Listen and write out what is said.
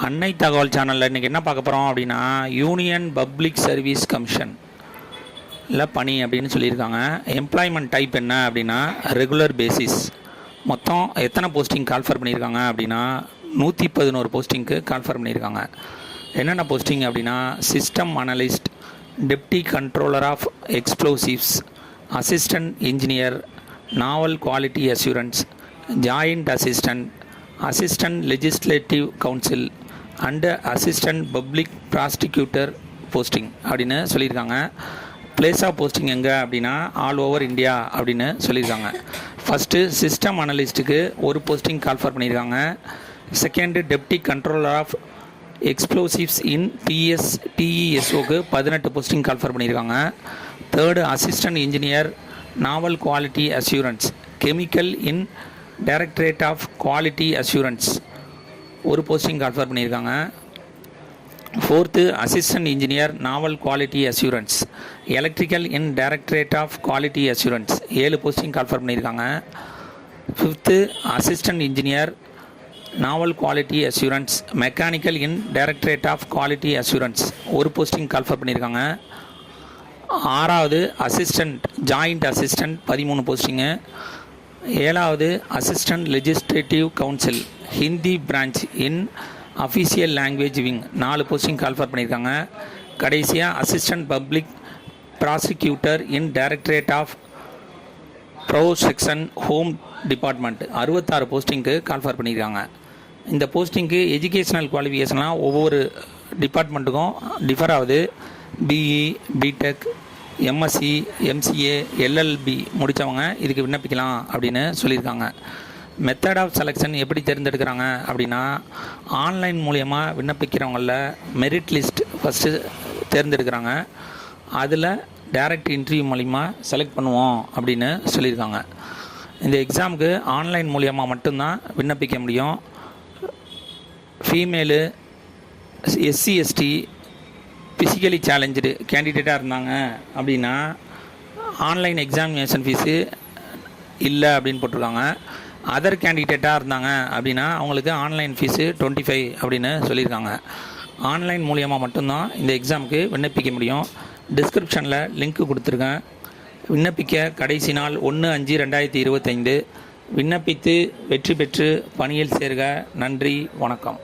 அன்னை தகவல் சேனலில் இன்றைக்கி என்ன பார்க்க போகிறோம் அப்படின்னா யூனியன் பப்ளிக் சர்வீஸ் கமிஷன் பணி அப்படின்னு சொல்லியிருக்காங்க. எம்ப்ளாய்மெண்ட் டைப் என்ன அப்படின்னா ரெகுலர் பேசிஸ். மொத்தம் எத்தனை போஸ்டிங் கால்ஃபர் பண்ணியிருக்காங்க அப்படின்னா 111 போஸ்டிங்க்கு கால்ஃபர் பண்ணியிருக்காங்க. என்னென்ன போஸ்டிங் அப்படின்னா system analyst, deputy controller of explosives, assistant engineer, naval quality assurance, joint assistant, assistant legislative council and assistant public prosecutor posting அப்படின்னு சொல்லியிருக்காங்க. பிளேஸ் ஆஃப் போஸ்டிங் எங்கே அப்படின்னா ஆல் ஓவர் இந்தியா அப்படின்னு சொல்லியிருக்காங்க. ஃபஸ்ட்டு சிஸ்டம் அனலிஸ்ட்டுக்கு ஒரு போஸ்டிங் கால்ஃபர் பண்ணியிருக்காங்க. Second deputy controller of explosives in டிஇஎஸ்ஓக்கு 18 போஸ்டிங் கால்ஃபர் பண்ணியிருக்காங்க. Third assistant engineer naval quality assurance chemical in directorate of quality assurance ஒரு போஸ்டிங் கால்ஃபர் பண்ணியிருக்காங்க. Fourth assistant engineer naval quality assurance electrical in directorate of quality assurance 7 posting call for பண்ணியிருக்காங்க. Fifth assistant engineer naval quality assurance mechanical in directorate of quality assurance ஒரு posting call for பண்ணியிருக்காங்க. ஆறாவது assistant joint assistant 13 போஸ்டிங்கு. ஏழாவது assistant legislative council Hindi branch in official language wing 4 posting call for பண்ணியிருக்காங்க. கடைசியாக assistant public prosecutor in directorate of prosecution home department 66 போஸ்டிங்க்கு call for பண்ணியிருக்காங்க. இந்த போஸ்டிங்க்கு எஜுகேஷனல் குவாலிஃபிகேஷன்லாம் ஒவ்வொரு டிபார்ட்மெண்ட்டுக்கும் டிஃபர் ஆகுது. BE, BTech, MSc, MCA, LLB முடித்தவங்க இதுக்கு விண்ணப்பிக்கலாம் அப்படின்னு சொல்லியிருக்காங்க. மெத்தட் ஆஃப் செலெக்ஷன் எப்படி தேர்ந்தெடுக்கிறாங்க அப்படின்னா ஆன்லைன் மூலயமா விண்ணப்பிக்கிறவங்களில் மெரிட் லிஸ்ட் ஃபஸ்ட்டு தேர்ந்தெடுக்கிறாங்க. அதில் டைரக்ட் இன்டர்வியூ மூலிமா செலக்ட் பண்ணுவோம் அப்படின்னு சொல்லியிருக்காங்க. இந்த எக்ஸாமுக்கு ஆன்லைன் மூலயமா மட்டும்தான் விண்ணப்பிக்க முடியும். Female, SC, ST, physically challenge கேண்டிடேட்டாக இருந்தாங்க அப்படின்னா ஆன்லைன் எக்ஸாமினேஷன் ஃபீஸு இல்லை அப்படின்னு போட்டிருக்காங்க. அதர் கேண்டிடேட்டாக இருந்தாங்க அப்படின்னா அவங்களுக்கு ஆன்லைன் ஃபீஸு 25 அப்படின்னு சொல்லியிருக்காங்க. ஆன்லைன் மூலியமாக மட்டும்தான் இந்த எக்ஸாமுக்கு விண்ணப்பிக்க முடியும். டிஸ்கிரிப்ஷனில் லிங்க் கொடுத்துருக்கேன். விண்ணப்பிக்க கடைசி நாள் 1/5/2025. விண்ணப்பித்து வெற்றி பெற்று பணியில் சேர்க. நன்றி, வணக்கம்.